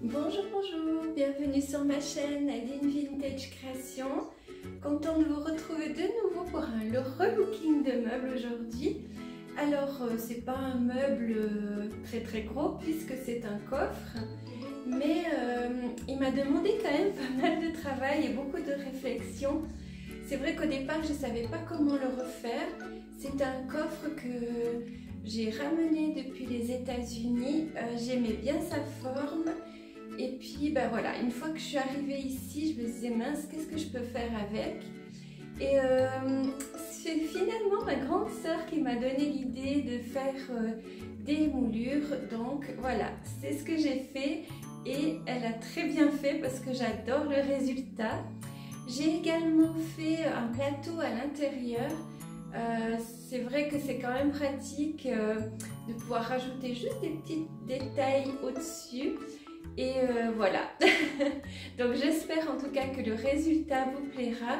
Bonjour, bonjour, bienvenue sur ma chaîne Nadine Vintage Création. Contente de vous retrouver de nouveau pour le relooking de meubles aujourd'hui. Alors, c'est pas un meuble très gros puisque c'est un coffre, mais il m'a demandé quand même pas mal de travail et beaucoup de réflexion. C'est vrai qu'au départ, je savais pas comment le refaire. C'est un coffre que j'ai ramené depuis les États-Unis. J'aimais bien sa forme. Et puis ben voilà, une fois que je suis arrivée ici, je me disais mince, qu'est-ce que je peux faire avec? Et c'est finalement ma grande sœur qui m'a donné l'idée de faire des moulures. Donc voilà, c'est ce que j'ai fait et elle a très bien fait parce que j'adore le résultat. J'ai également fait un plateau à l'intérieur. C'est vrai que c'est quand même pratique de pouvoir rajouter juste des petits détails au-dessus. Et voilà, donc j'espère en tout cas que le résultat vous plaira.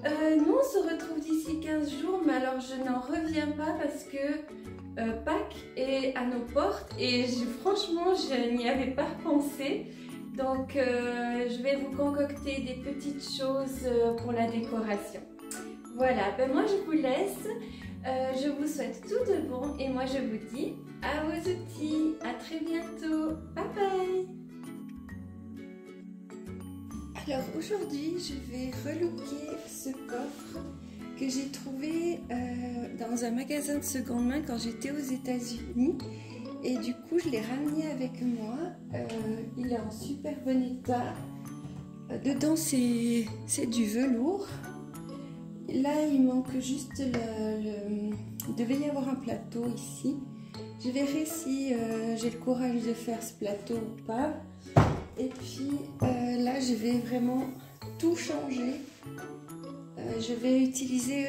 Nous on se retrouve d'ici 15 jours, mais alors je n'en reviens pas parce que Pâques est à nos portes et franchement je n'y avais pas pensé. Donc je vais vous concocter des petites choses pour la décoration. Voilà, ben moi je vous laisse. Je vous souhaite tout de bon et moi je vous dis à vos outils, à très bientôt, bye bye. Alors aujourd'hui je vais relooker ce coffre que j'ai trouvé dans un magasin de seconde main quand j'étais aux États-Unis et du coup je l'ai ramené avec moi. Il est en super bon état. Dedans c'est du velours. Là, il manque juste il devait y avoir un plateau ici. Je verrai si j'ai le courage de faire ce plateau ou pas. Et puis là, je vais vraiment tout changer. Je vais utiliser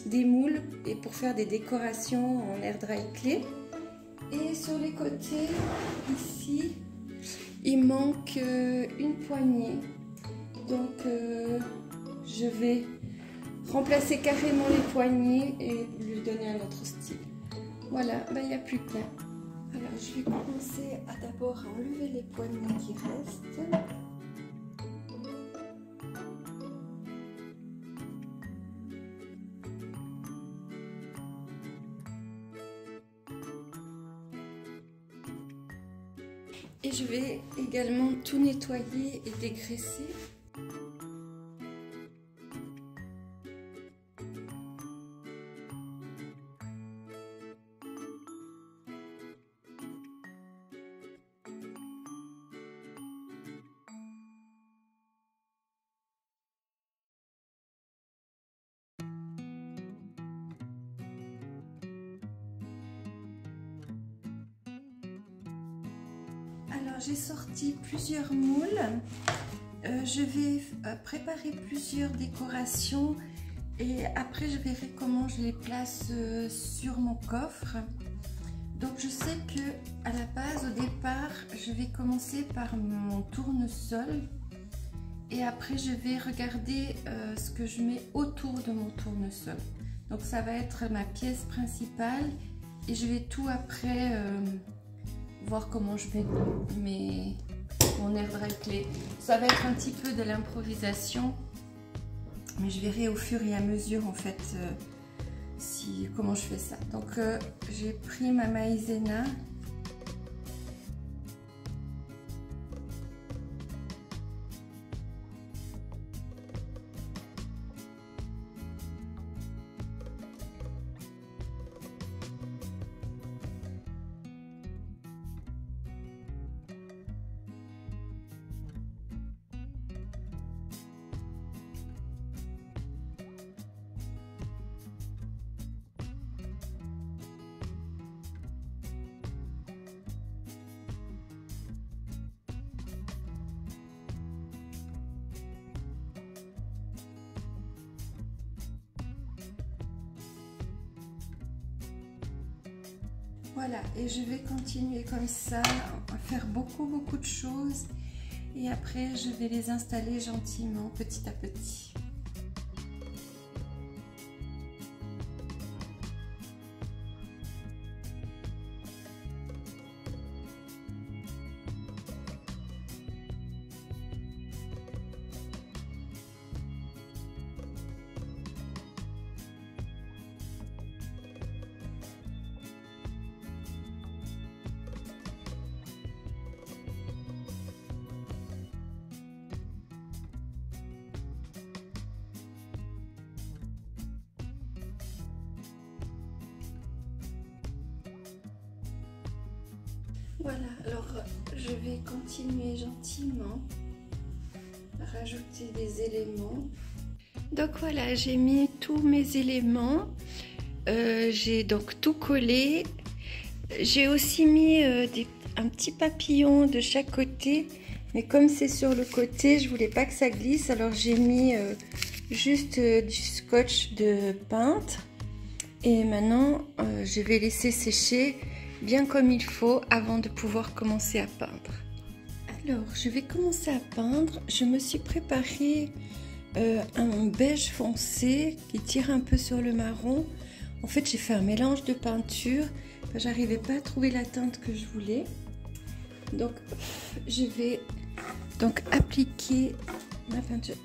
des moules et pour faire des décorations en air dry clay. Et sur les côtés, ici, il manque une poignée. Donc, je vais remplacer carrément les poignées et lui donner un autre style. Voilà, il n'y a plus qu'un. Alors je vais commencer à d'abord à enlever les poignées qui restent. Et je vais également tout nettoyer et dégraisser. Alors j'ai sorti plusieurs moules. Je vais préparer plusieurs décorations et après je verrai comment je les place sur mon coffre. Donc je sais que à la base, au départ, je vais commencer par mon tournesol et après je vais regarder ce que je mets autour de mon tournesol. Donc ça va être ma pièce principale et je vais tout après voir comment je mets mon air dry clay. Ça va être un petit peu de l'improvisation, mais je verrai au fur et à mesure en fait comment je fais ça. Donc j'ai pris ma maïzena. Voilà, et je vais continuer comme ça, à faire beaucoup de choses et après je vais les installer gentiment, petit à petit. Voilà, alors je vais continuer gentiment à rajouter des éléments. Donc voilà, j'ai mis tous mes éléments. J'ai donc tout collé. J'ai aussi mis un petit papillon de chaque côté, mais comme c'est sur le côté, je voulais pas que ça glisse, alors j'ai mis juste du scotch de peintre. Et maintenant, je vais laisser sécher bien comme il faut avant de pouvoir commencer à peindre. Alors, je vais commencer à peindre. Je me suis préparé un beige foncé qui tire un peu sur le marron. En fait, j'ai fait un mélange de peinture. J'arrivais pas à trouver la teinte que je voulais. Donc, je vais donc appliquer ma peinture.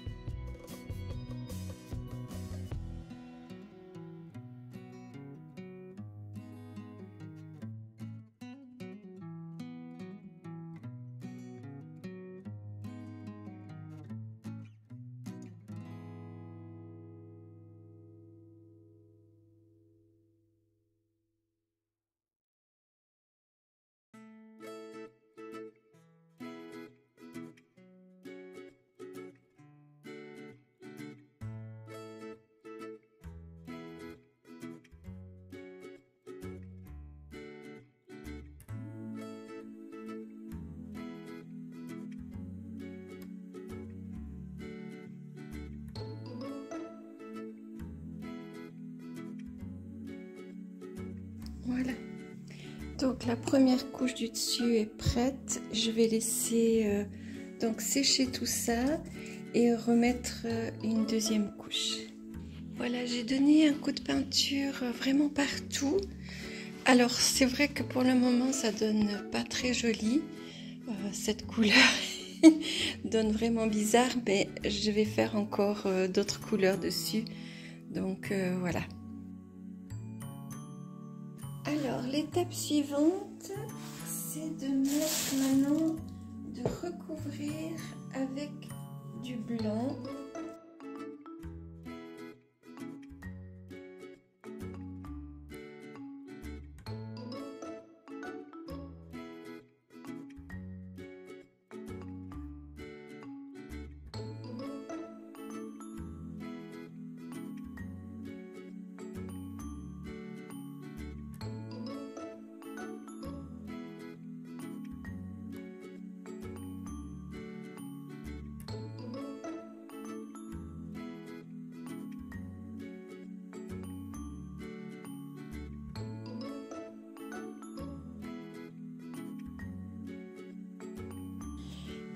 Voilà, donc la première couche du dessus est prête. Je vais laisser donc sécher tout ça et remettre une deuxième couche. Voilà, j'ai donné un coup de peinture vraiment partout. Alors c'est vrai que pour le moment ça donne pas très joli, cette couleur donne vraiment bizarre, mais je vais faire encore d'autres couleurs dessus, donc voilà. Alors, l'étape suivante, c'est de mettre maintenant, de recouvrir avec du blanc.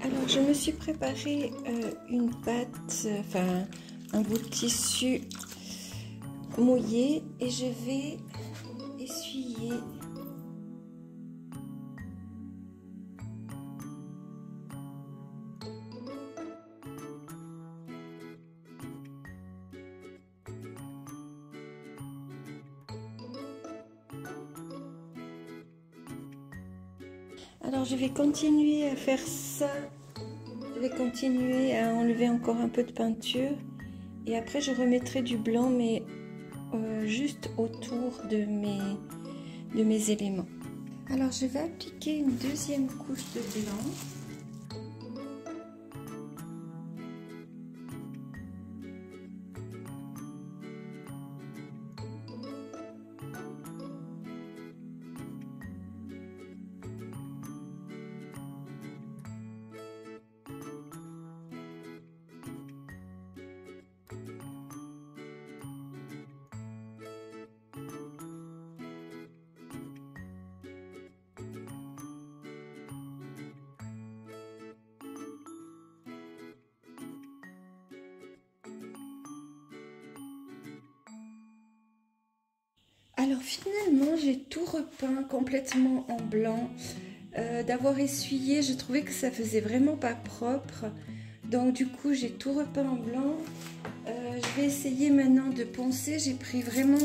Alors, je me suis préparé une pâte, enfin un bout de tissu mouillé et je vais essuyer. Alors, je vais continuer à faire ça. Je vais continuer à enlever encore un peu de peinture et après je remettrai du blanc, mais juste autour de mes éléments. Alors je vais appliquer une deuxième couche de blanc. Alors finalement j'ai tout repeint complètement en blanc. D'avoir essuyé, je trouvais que ça faisait vraiment pas propre. Donc du coup j'ai tout repeint en blanc. Je vais essayer maintenant de poncer. J'ai pris vraiment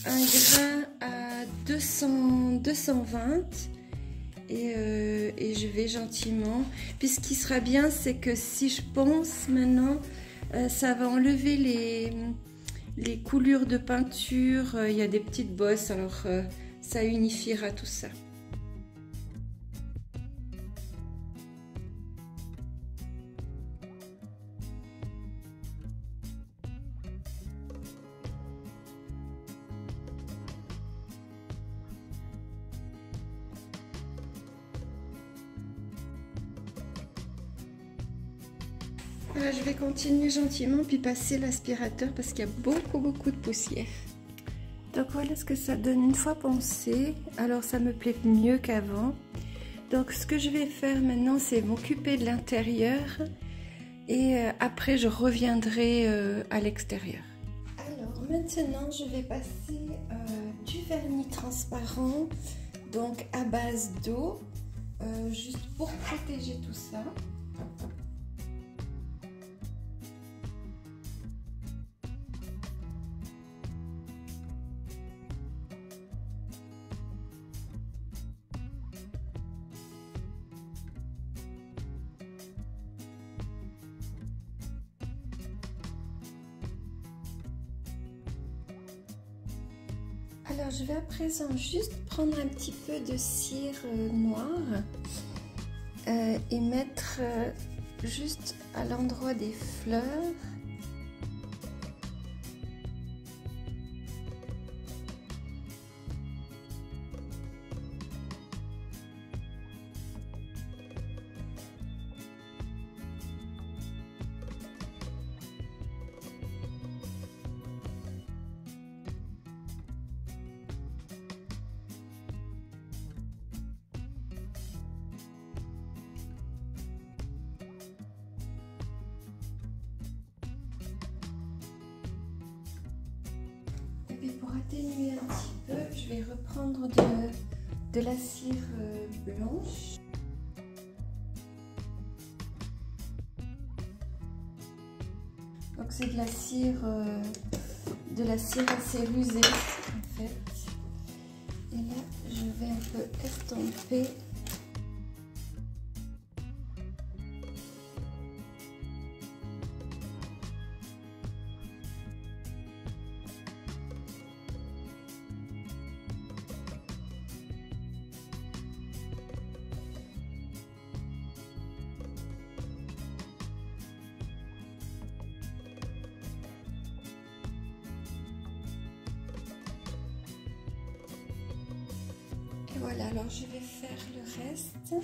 un grain à 220 et je vais gentiment. Puis ce qui sera bien, c'est que si je ponce maintenant, ça va enlever les coulures de peinture. Il y a des petites bosses, alors ça unifiera tout ça. Voilà, je vais continuer gentiment puis passer l'aspirateur parce qu'il y a beaucoup de poussière. Donc voilà ce que ça donne une fois poncé. Alors ça me plaît mieux qu'avant. Donc ce que je vais faire maintenant, c'est m'occuper de l'intérieur et après je reviendrai à l'extérieur. Alors maintenant je vais passer du vernis transparent, donc à base d'eau, juste pour protéger tout ça. Alors je vais à présent juste prendre un petit peu de cire noire et mettre juste à l'endroit des fleurs. Et pour atténuer un petit peu, je vais reprendre de la cire blanche. Donc c'est de la cire assez rusée en fait. Et là, je vais un peu estomper. Voilà, alors je vais faire le reste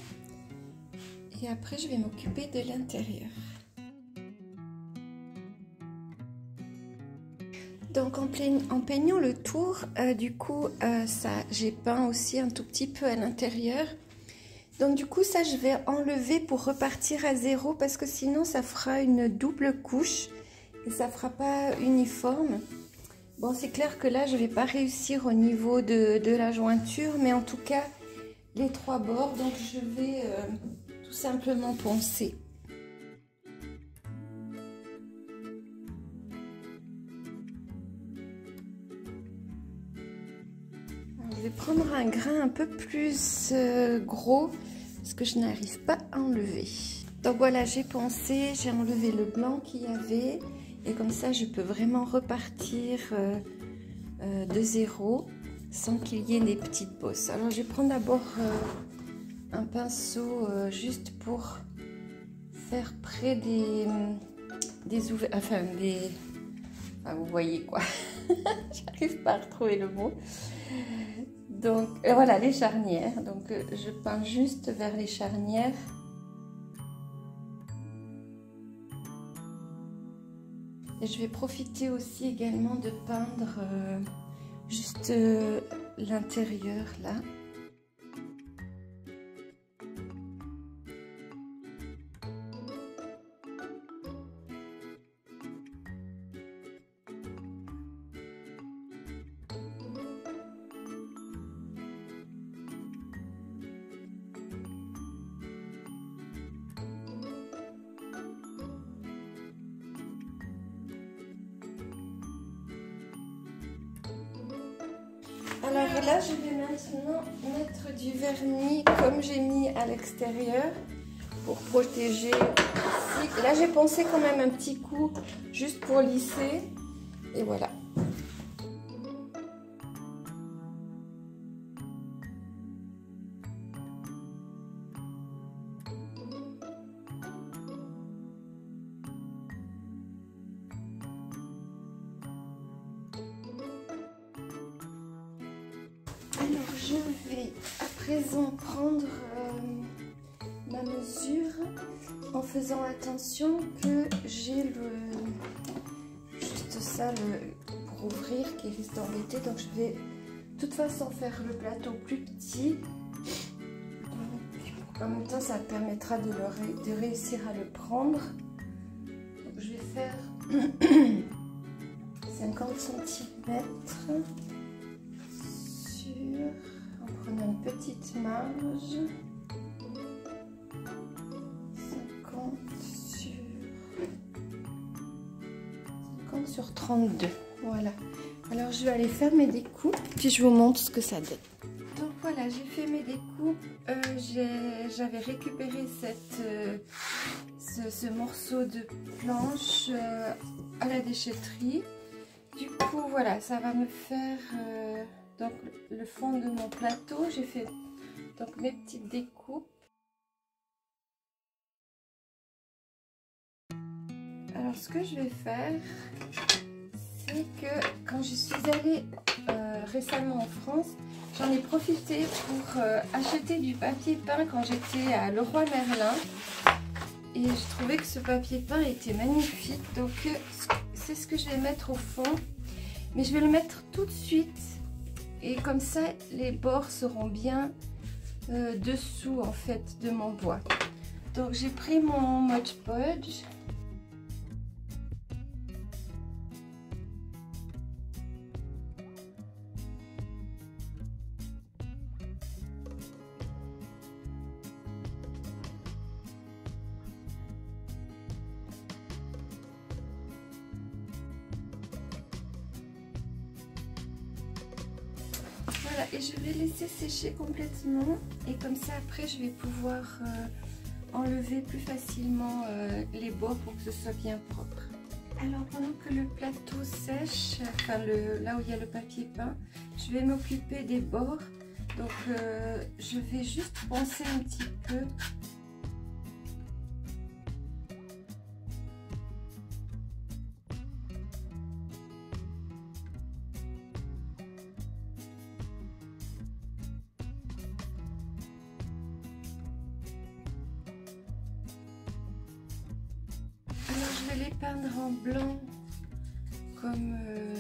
et après je vais m'occuper de l'intérieur. Donc en peignant le tour, du coup j'ai peint aussi un tout petit peu à l'intérieur. Donc du coup ça je vais enlever pour repartir à zéro parce que sinon ça fera une double couche et ça fera pas uniforme. Bon, c'est clair que là, je ne vais pas réussir au niveau de la jointure, mais en tout cas, les trois bords, donc je vais tout simplement poncer. Alors, je vais prendre un grain un peu plus gros, parce que je n'arrive pas à enlever. Donc voilà, j'ai poncé, j'ai enlevé le blanc qu'il y avait. Et comme ça, je peux vraiment repartir de zéro sans qu'il y ait des petites bosses. Alors, je vais prendre d'abord un pinceau juste pour faire près des ouvertures. Enfin, vous voyez quoi. J'arrive pas à retrouver le mot. Donc, voilà, les charnières. Donc, je peins juste vers les charnières. Et je vais profiter aussi également de peindre juste l'intérieur là. Alors là, je vais maintenant mettre du vernis comme j'ai mis à l'extérieur pour protéger ici. Là, j'ai poncé quand même un petit coup juste pour lisser. Et voilà. Alors je vais à présent prendre ma la mesure en faisant attention que j'ai juste ça pour ouvrir qui risque d'embêter. Donc je vais de toute façon faire le plateau plus petit. En même temps, ça permettra de réussir à le prendre. Donc, je vais faire 50 cm en prenant une petite marge. 50 sur 32. Voilà. Alors, je vais aller faire mes découpes, puis je vous montre ce que ça donne. Donc voilà, j'ai fait mes découpes. J'avais récupéré ce morceau de planche à la déchetterie. Du coup, voilà, ça va me faire donc le fond de mon plateau. J'ai fait donc mes petites découpes. Alors, ce que je vais faire, c'est que quand je suis allée récemment en France, j'en ai profité pour acheter du papier peint quand j'étais à Leroy Merlin. Et je trouvais que ce papier peint était magnifique. Donc c'est ce que je vais mettre au fond. Mais je vais le mettre tout de suite. Et comme ça, les bords seront bien dessous en fait de mon bois. Donc j'ai pris mon Mod Podge. Voilà, et je vais laisser sécher complètement et comme ça après je vais pouvoir enlever plus facilement les bords pour que ce soit bien propre. Alors pendant que le plateau sèche, enfin là où il y a le papier peint, je vais m'occuper des bords. Donc je vais juste poncer un petit peu. Alors je vais les peindre en blanc comme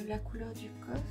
la couleur du coffre.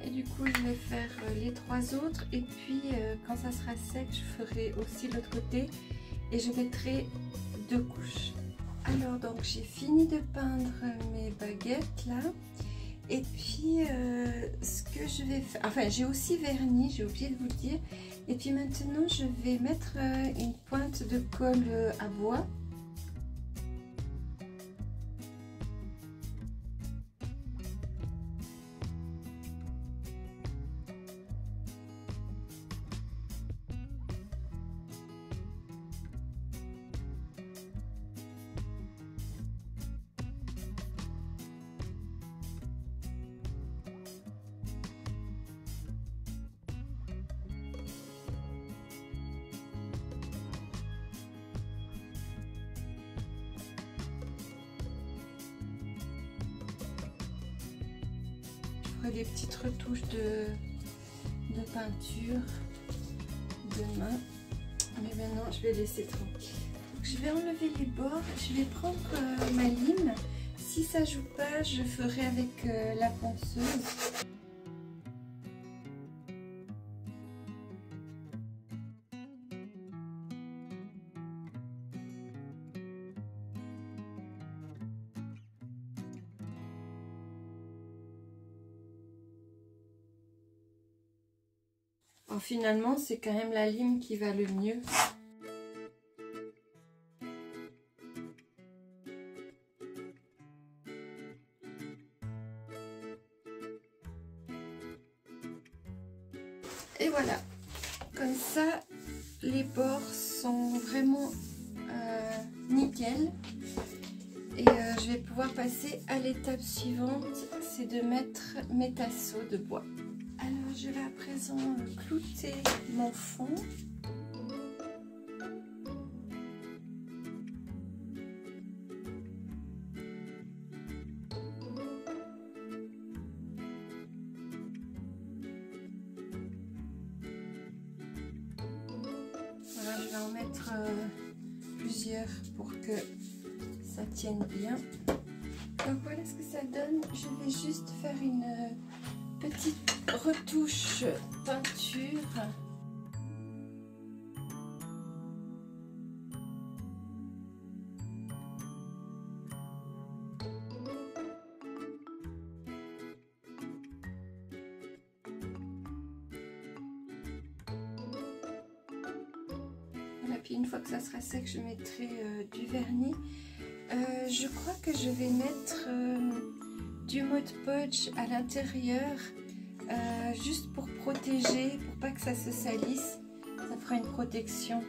Et du coup je vais faire les trois autres et puis quand ça sera sec je ferai aussi l'autre côté et je mettrai deux couches. Alors donc j'ai fini de peindre mes baguettes là et puis ce que je vais faire, enfin j'ai aussi verni, j'ai oublié de vous le dire, et puis maintenant je vais mettre une pointe de colle à bois. Des petites retouches de peinture demain, mais maintenant je vais laisser tranquille. Donc, je vais enlever les bords, je vais prendre ma lime. Si ça joue pas, je ferai avec la ponceuse. Bon, finalement, c'est quand même la lime qui va le mieux. Et voilà, comme ça, les bords sont vraiment nickel. Et je vais pouvoir passer à l'étape suivante, c'est de mettre mes tasseaux de bois. Alors je vais à présent clouter mon fond. Voilà, je vais en mettre plusieurs pour que ça tienne bien. Donc voilà ce que ça donne. Je vais juste faire une petite retouche peinture. Voilà, puis une fois que ça sera sec, je mettrai du vernis. Je crois que je vais mettre du Mod Podge à l'intérieur, juste pour protéger, pour pas que ça se salisse. Ça fera une protection.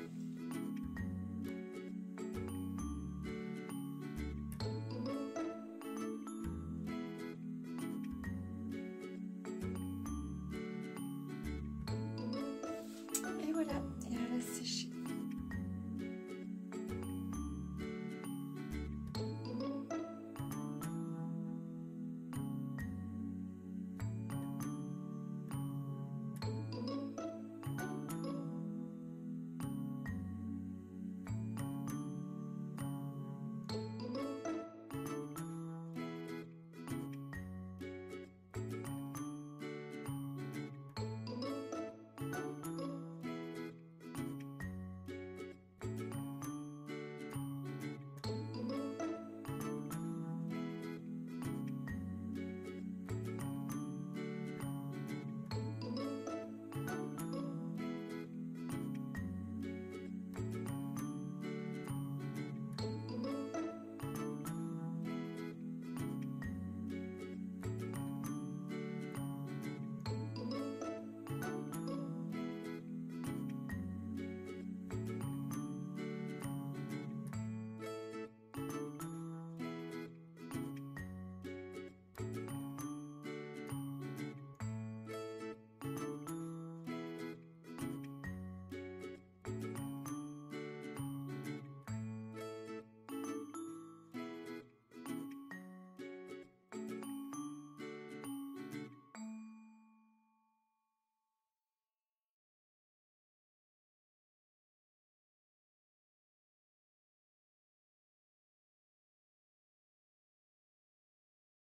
Et voilà, et elle a séché.